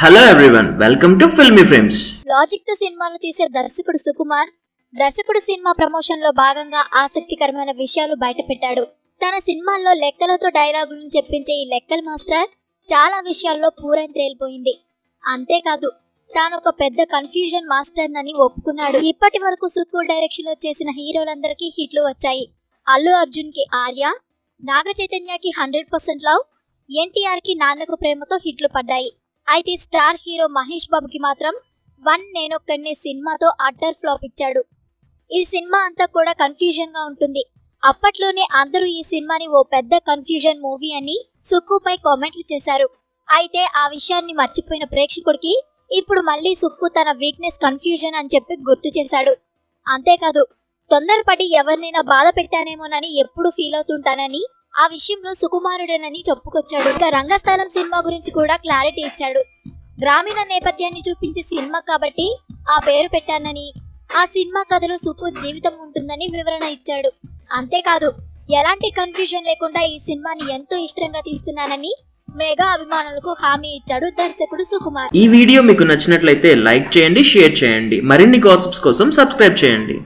Hello everyone, welcome to Filmy Frames. Logic తో సినిమాను తీసే దర్శకుడు సుకుమార్ సినిమా ప్రమోషన్ లో భాగంగా ఆసక్తికరమైన విషయాలు బయటపెట్టాడు. తన సినిమాల్లో లెక్కలతో డైలాగులను చెప్పించే ఈ లెక్కల మాస్టర్ చాలా విషయాల్లో పూర్తి తేలిపోయింది. అంతేకాదు తాను ఒక పెద్ద కన్ఫ్యూజన్ మాస్టర్ అని ఒప్పుకున్నాడు. ఇప్పటి వరకు సుక్కు డైరెక్షన్ లో చేసిన హీరోలందరికీ హిట్లు వచ్చాయి. అల్లు అర్జున్ కి ఆర్య, నాగ చైతన్యకి 100% లవ్, ఎన్టీఆర్ కి నాన్నకు ప్రేమతో హిట్లు పడ్డాయి. అయితే స్టార్ హీరో మహేష్ బాబుకి మాత్రం వన్ నేనొక్కడినే సినిమాతో అట్టర్ ఫ్లాప్ ఇచ్చాడు. ఈ సినిమా అంతా కూడా కన్ఫ్యూజన్ గా ఉంటుంది. అప్పట్లోనే అందరూ ఈ సినిమాని ఓ పెద్ద కన్ఫ్యూజన్ మూవీ అని సుక్కుపై కామెంట్లు చేశారు. అయితే ఆ విషయాన్ని మర్చిపోయిన ప్రేక్షకుడికి ఇప్పుడు మళ్ళీ సుక్కు తన వీక్నెస్ కన్ఫ్యూజన్ అని చెప్పి గుర్తు చేశాడు. అంతేకాదు తొందరపడి ఎవరినైనా బాధ పెట్టానేమోనని ఎప్పుడు ఫీల్ అవుతుంటానని, ఆ విషయంలో సుకుమారుడేనని చెప్పుకొచ్చాడు. ఇంకా రంగస్థలం సినిమా గురించి కూడా క్లారిటీ ఇచ్చాడు. గ్రామీణ నేపథ్యాన్ని చూపించే సినిమా కాబట్టి ఆ పేరు పెట్టానని, ఆ సినిమా కథలో సుక్కు జీవితం ఉంటుందని వివరణ ఇచ్చాడు. అంతేకాదు ఎలాంటి కన్ఫ్యూజన్ లేకుండా ఈ సినిమాని ఎంతో ఇష్టంగా తీస్తున్నానని మెగా అభిమానులకు హామీ ఇచ్చాడు దర్శకుడు సుకుమార్. ఈ వీడియో మీకు నచ్చినట్లయితే లైక్ చేయండి, షేర్ చేయండి. మరిన్ని గాసిప్స్ కోసం సబ్స్క్రైబ్ చేయండి.